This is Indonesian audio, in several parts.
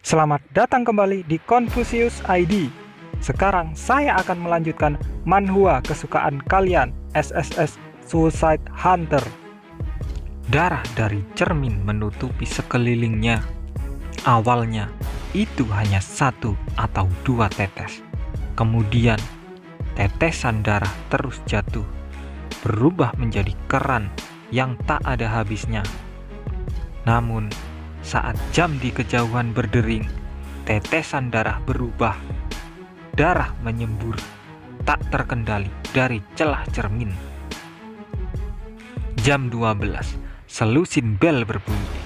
Selamat datang kembali di Confucius ID. Sekarang saya akan melanjutkan manhwa kesukaan kalian, SSS Suicide Hunter. Darah dari cermin menutupi sekelilingnya. Awalnya itu hanya 1 atau 2 tetes. Kemudian tetesan darah terus jatuh, berubah menjadi keran yang tak ada habisnya. Namun saat jam di kejauhan berdering, tetesan darah berubah. Darah menyembur tak terkendali dari celah cermin. Jam 12, selusin bel berbunyi.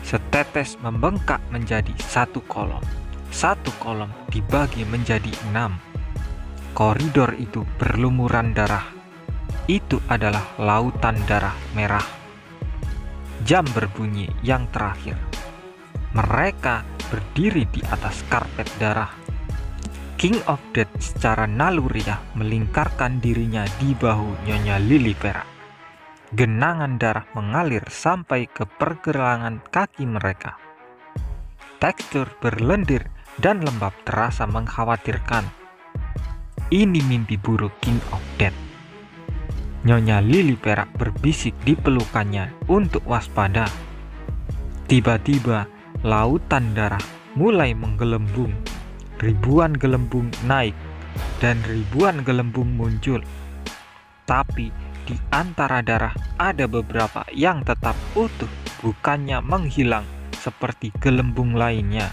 Setetes membengkak menjadi 1 kolom. 1 kolom dibagi menjadi 6. Koridor itu berlumuran darah. Itu adalah lautan darah merah. Jam berbunyi yang terakhir. Mereka berdiri di atas karpet darah. King of Death secara naluriah melingkarkan dirinya di bahu Nyonya Lily Perak. Genangan darah mengalir sampai ke pergelangan kaki mereka. Tekstur berlendir dan lembab terasa mengkhawatirkan. Ini mimpi buruk King of Death. Nyonya Lily Perak berbisik di pelukannya untuk waspada. Tiba-tiba lautan darah mulai menggelembung. Ribuan gelembung naik dan ribuan gelembung muncul. Tapi di antara darah ada beberapa yang tetap utuh, bukannya menghilang seperti gelembung lainnya.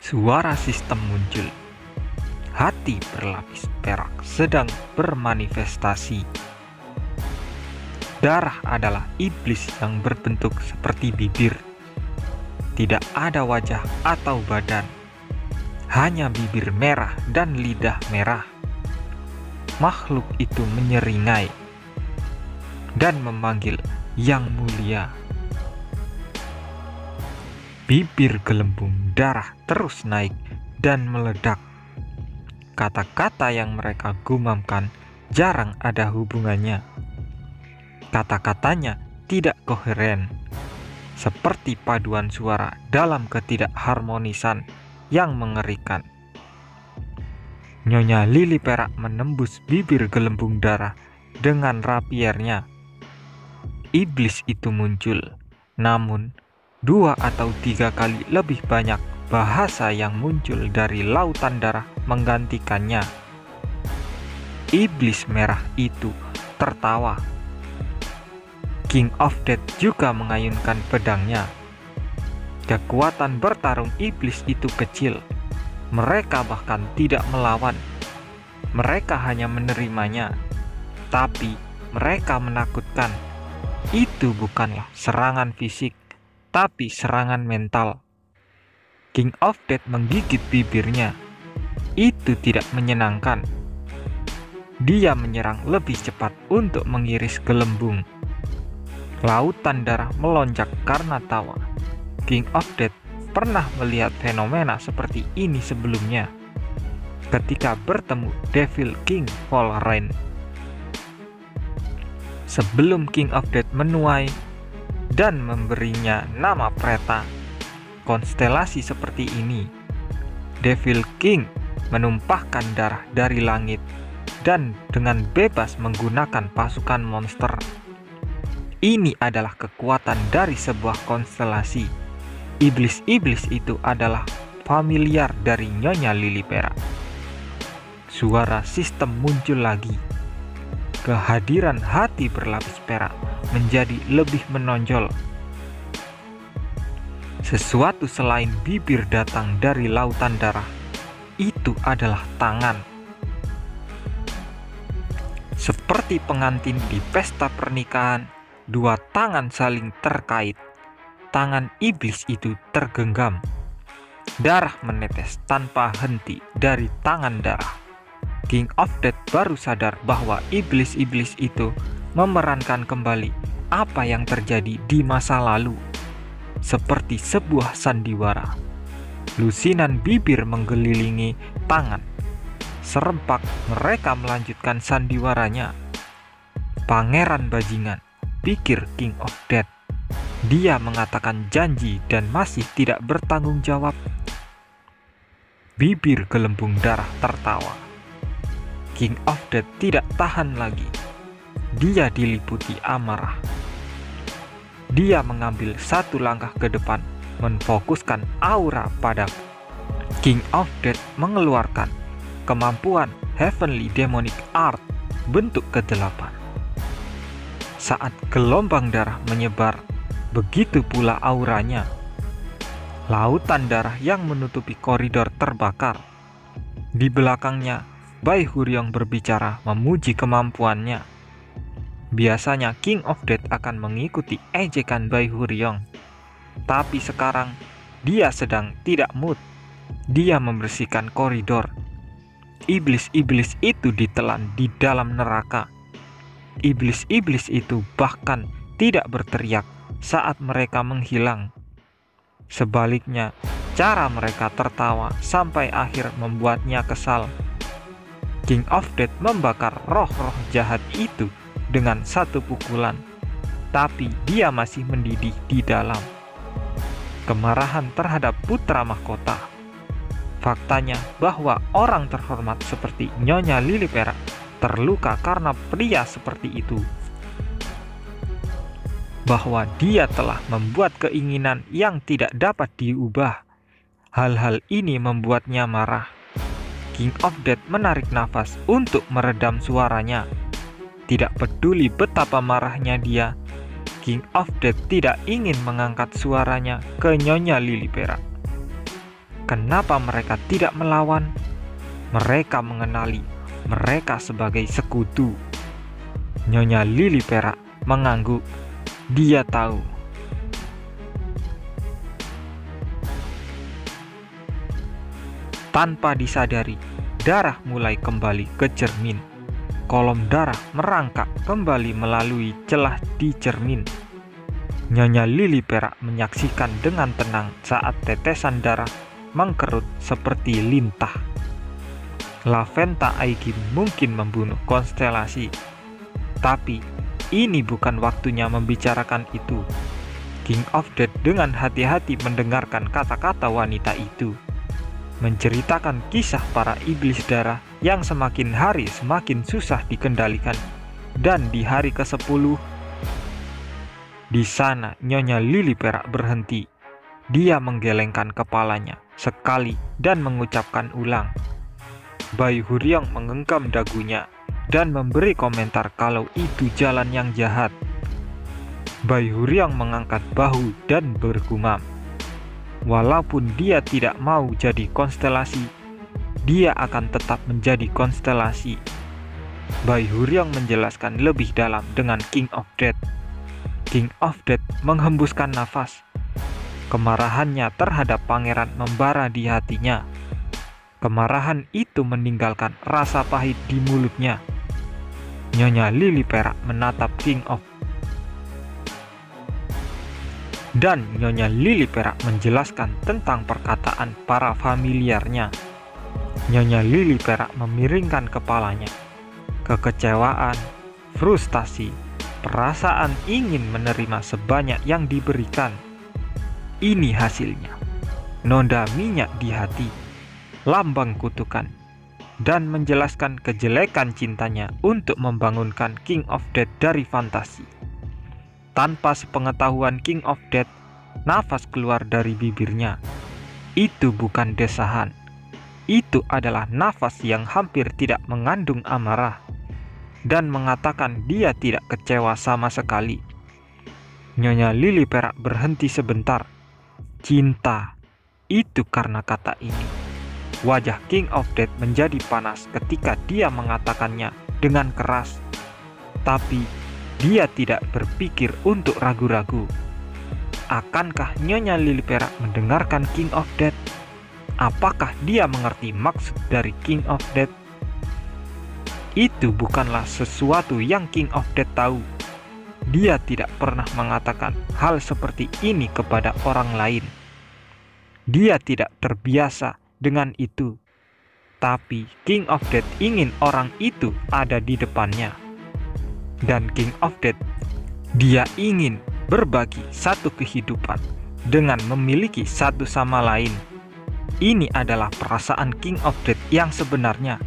Suara sistem muncul. Hati berlapis perak sedang bermanifestasi. Darah adalah iblis yang berbentuk seperti bibir. Tidak ada wajah atau badan. Hanya bibir merah dan lidah merah. Makhluk itu menyeringai dan memanggil Yang Mulia. Bibir gelembung darah terus naik dan meledak. Kata-kata yang mereka gumamkan jarang ada hubungannya. Kata-katanya tidak koheren, seperti paduan suara dalam ketidakharmonisan yang mengerikan. Nyonya Lily Perak menembus bibir gelembung darah dengan rapiernya. Iblis itu muncul, namun 2 atau 3 kali lebih banyak bahasa yang muncul dari lautan darah menggantikannya. Iblis merah itu tertawa. King of Death juga mengayunkan pedangnya. Kekuatan bertarung iblis itu kecil. Mereka bahkan tidak melawan. Mereka hanya menerimanya. Tapi mereka menakutkan. Itu bukanlah serangan fisik, tapi serangan mental. King of Death menggigit bibirnya. Itu tidak menyenangkan. Dia menyerang lebih cepat untuk mengiris gelembung. Lautan darah melonjak karena tawa. King of Death pernah melihat fenomena seperti ini sebelumnya ketika bertemu Devil King Volrain. Sebelum King of Death menuai dan memberinya nama Preta, konstelasi seperti ini, Devil King menumpahkan darah dari langit dan dengan bebas menggunakan pasukan monster. Ini adalah kekuatan dari sebuah konstelasi. Iblis-iblis itu adalah familiar dari Nyonya Lily Perak. Suara sistem muncul lagi. Kehadiran hati berlapis perak menjadi lebih menonjol. Sesuatu selain bibir datang dari lautan darah. Itu adalah tangan. Seperti pengantin di pesta pernikahan, 2 tangan saling terkait. Tangan iblis itu tergenggam. Darah menetes tanpa henti dari tangan darah. King of Death baru sadar bahwa iblis-iblis itu memerankan kembali apa yang terjadi di masa lalu. Seperti sebuah sandiwara. Lusinan bibir menggelilingi tangan. Serempak mereka melanjutkan sandiwaranya. Pangeran bajingan, pikir King of Death. Dia mengatakan janji dan masih tidak bertanggung jawab. Bibir gelembung darah tertawa. King of Death tidak tahan lagi. Dia diliputi amarah. Dia mengambil satu langkah ke depan, memfokuskan aura pada King of Death, mengeluarkan kemampuan Heavenly Demonic Art bentuk ke-8. Saat gelombang darah menyebar, begitu pula auranya. Lautan darah yang menutupi koridor terbakar. Di belakangnya, Bai Huryong berbicara memuji kemampuannya. Biasanya King of Death akan mengikuti ejekan Bai Huryong, tapi sekarang dia sedang tidak mood. Dia membersihkan koridor. Iblis-iblis itu ditelan di dalam neraka. Iblis-iblis itu bahkan tidak berteriak saat mereka menghilang. Sebaliknya, cara mereka tertawa sampai akhir membuatnya kesal. King of Death membakar roh-roh jahat itu dengan satu pukulan, tapi dia masih mendidih di dalam. Kemarahan terhadap putra mahkota. Faktanya bahwa orang terhormat seperti Nyonya Lili Perak terluka karena pria seperti itu. Bahwa dia telah membuat keinginan yang tidak dapat diubah. Hal-hal ini membuatnya marah. King of Death menarik nafas untuk meredam suaranya. Tidak peduli betapa marahnya dia, King of Death tidak ingin mengangkat suaranya ke Nyonya Lili Perak. Kenapa mereka tidak melawan? Mereka mengenali mereka sebagai sekutu. Nyonya Lili Perak mengangguk. Dia tahu. Tanpa disadari, darah mulai kembali ke cermin. Kolom darah merangkak kembali melalui celah di cermin. Nyonya Lili Perak menyaksikan dengan tenang saat tetesan darah mengkerut seperti lintah. Laventa Aegim mungkin membunuh konstelasi, tapi ini bukan waktunya membicarakan itu. King of Death dengan hati-hati mendengarkan kata-kata wanita itu, menceritakan kisah para iblis darah yang semakin hari semakin susah dikendalikan. Dan di hari ke-10, di sana Nyonya Lili Perak berhenti. Dia menggelengkan kepalanya sekali dan mengucapkan ulang. Bai Huryong menggenggam dagunya dan memberi komentar kalau itu jalan yang jahat. Bai Huryong mengangkat bahu dan bergumam. Walaupun dia tidak mau jadi konstelasi, dia akan tetap menjadi konstelasi. Bai Huryong menjelaskan lebih dalam dengan King of Death. King of Death menghembuskan nafas. Kemarahannya terhadap pangeran membara di hatinya. Kemarahan itu meninggalkan rasa pahit di mulutnya. Nyonya Lili Perak menatap King of dan Nyonya Lili Perak menjelaskan tentang perkataan para familiarnya. Nyonya Lili Perak memiringkan kepalanya. Kekecewaan, frustasi, perasaan ingin menerima sebanyak yang diberikan. Ini hasilnya. Noda minyak di hati, lambang kutukan, dan menjelaskan kejelekan cintanya untuk membangunkan King of Death dari fantasi. Tanpa sepengetahuan King of Death, nafas keluar dari bibirnya. Itu bukan desahan. Itu adalah nafas yang hampir tidak mengandung amarah, dan mengatakan dia tidak kecewa sama sekali. Nyonya Lili Perak berhenti sebentar. Cinta, itu karena kata ini. Wajah King of Death menjadi panas ketika dia mengatakannya dengan keras. Tapi dia tidak berpikir untuk ragu-ragu. Akankah Nyonya Lili Perak mendengarkan King of Death? Apakah dia mengerti maksud dari King of Death? Itu bukanlah sesuatu yang King of Death tahu. Dia tidak pernah mengatakan hal seperti ini kepada orang lain. Dia tidak terbiasa dengan itu. Tapi King of Death ingin orang itu ada di depannya. Dan King of Death, dia ingin berbagi satu kehidupan dengan memiliki satu sama lain. Ini adalah perasaan King of Death yang sebenarnya,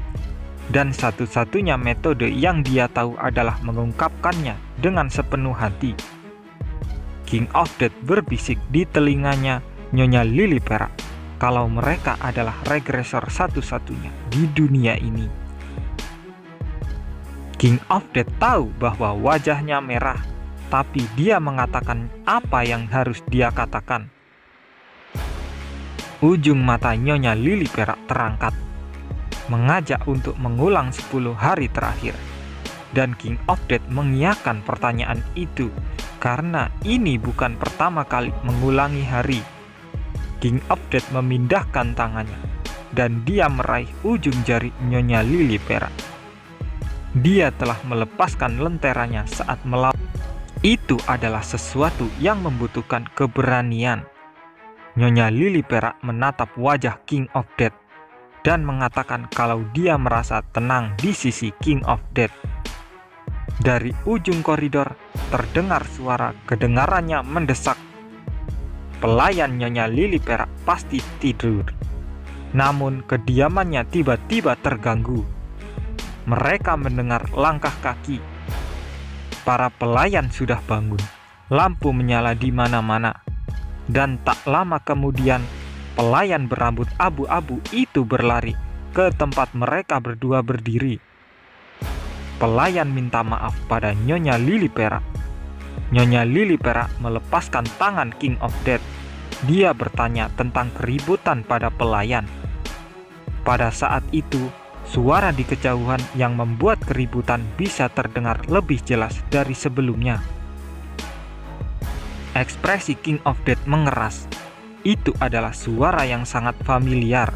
dan satu-satunya metode yang dia tahu adalah mengungkapkannya dengan sepenuh hati. King of Death berbisik di telinganya Nyonya Lily Perak kalau mereka adalah regresor satu-satunya di dunia ini. King of Death tahu bahwa wajahnya merah, tapi dia mengatakan apa yang harus dia katakan. Ujung mata Nyonya Lily Perak terangkat, mengajak untuk mengulang 10 hari terakhir. Dan King of Death mengiyakan pertanyaan itu, karena ini bukan pertama kali mengulangi hari. King of Death memindahkan tangannya, dan dia meraih ujung jari Nyonya Lily Perak. Dia telah melepaskan lenteranya saat melawan. Itu adalah sesuatu yang membutuhkan keberanian. Nyonya Lily Perak menatap wajah King of Death dan mengatakan kalau dia merasa tenang di sisi King of Death. Dari ujung koridor terdengar suara kedengarannya mendesak. Pelayan Nyonya Lily Perak pasti tidur. Namun kediamannya tiba-tiba terganggu. Mereka mendengar langkah kaki. Para pelayan sudah bangun. Lampu menyala di mana-mana. Dan tak lama kemudian, pelayan berambut abu-abu itu berlari ke tempat mereka berdua berdiri. Pelayan minta maaf pada Nyonya Lily Perak. Nyonya Lily Perak melepaskan tangan King of Death. Dia bertanya tentang keributan pada pelayan. Pada saat itu, suara di kejauhan yang membuat keributan bisa terdengar lebih jelas dari sebelumnya. Ekspresi King of Death mengeras. Itu adalah suara yang sangat familiar.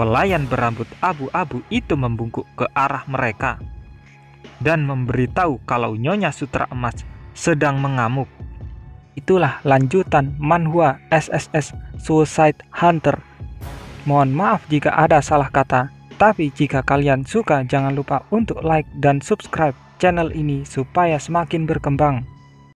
Pelayan berambut abu-abu itu membungkuk ke arah mereka dan memberitahu kalau Nyonya Sutra Emas sedang mengamuk. Itulah lanjutan manhwa SSS Suicide Hunter. Mohon maaf jika ada salah kata, tapi jika kalian suka jangan lupa untuk like dan subscribe channel ini supaya semakin berkembang.